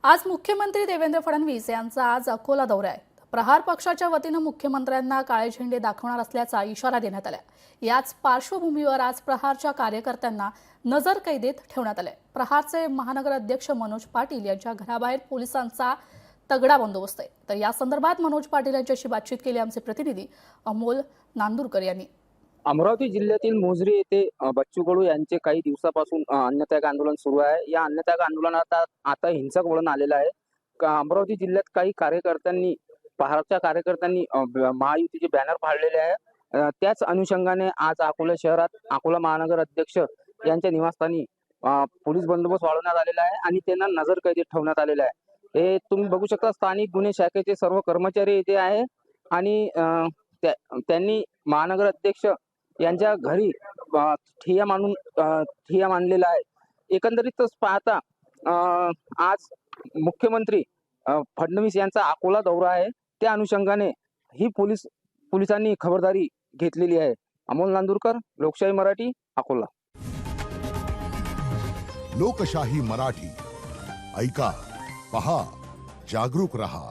आज मुख्यमंत्री देवेंद्र फडणवीस यांचा आज अकोला दौरा आहे। प्रहार पक्षाच्या वतीनं मुख्यमंत्र्यांना काळे झेंडे दाखवणार असल्याचा इशारा देण्यात आला। याच पार्श्वभूमीवर आज प्रहारच्या कार्यकर्त्यांना नजरकैदेत ठेवण्यात आले। प्रहारचे महानगर अध्यक्ष मनोज पाटील यांच्या घराबाहेर पोलिसांचा तगडा बंदोबस्त आहे। तर या संदर्भात मनोज पाटील यांच्याशी बातचीत केली आमचे प्रतिनिधी अमोल नांदुरकर यांनी। अमरावती जिल्ह्यातील मोझरी येथे बच्चू कडू यांचे काही दिवसापासून अन्नत्याग आंदोलन सुरू आहे। या अन्नत्याग आंदोलनात आता हिंसक वळण आलेलं आहे। अमरावती जिल्ह्यात काही कार्यकर्त्यांनी प्रहारच्या कार्यकर्त्यांनी महायुतीचे बॅनर फाडलेले आहे। त्याच अनुषंगाने आज अकोला शहरात अकोला महानगर अध्यक्ष यांच्या निवासस्थानी पोलीस बंदोबस्त वाढवण्यात आलेला आहे आणि त्यांना नजरकैदेत ठेवण्यात आलेला आहे। हे तुम्ही बघू शकता, स्थानिक गुन्हे शाखेचे सर्व कर्मचारी इथे आहे आणि त्यांनी महानगर अध्यक्ष यांच्या घरी ठिय्या मांडलेला आहे। एकंदरीतच पाहता आज मुख्यमंत्री फडणवीस यांचा अकोला दौरा आहे, त्या अनुषंगाने ही पोलिसांनी खबरदारी घेतलेली आहे। अमोल नांदुरकर, लोकशाही मराठी, अकोला। लोकशाही मराठी ऐका, पहा, जागरूक रहा।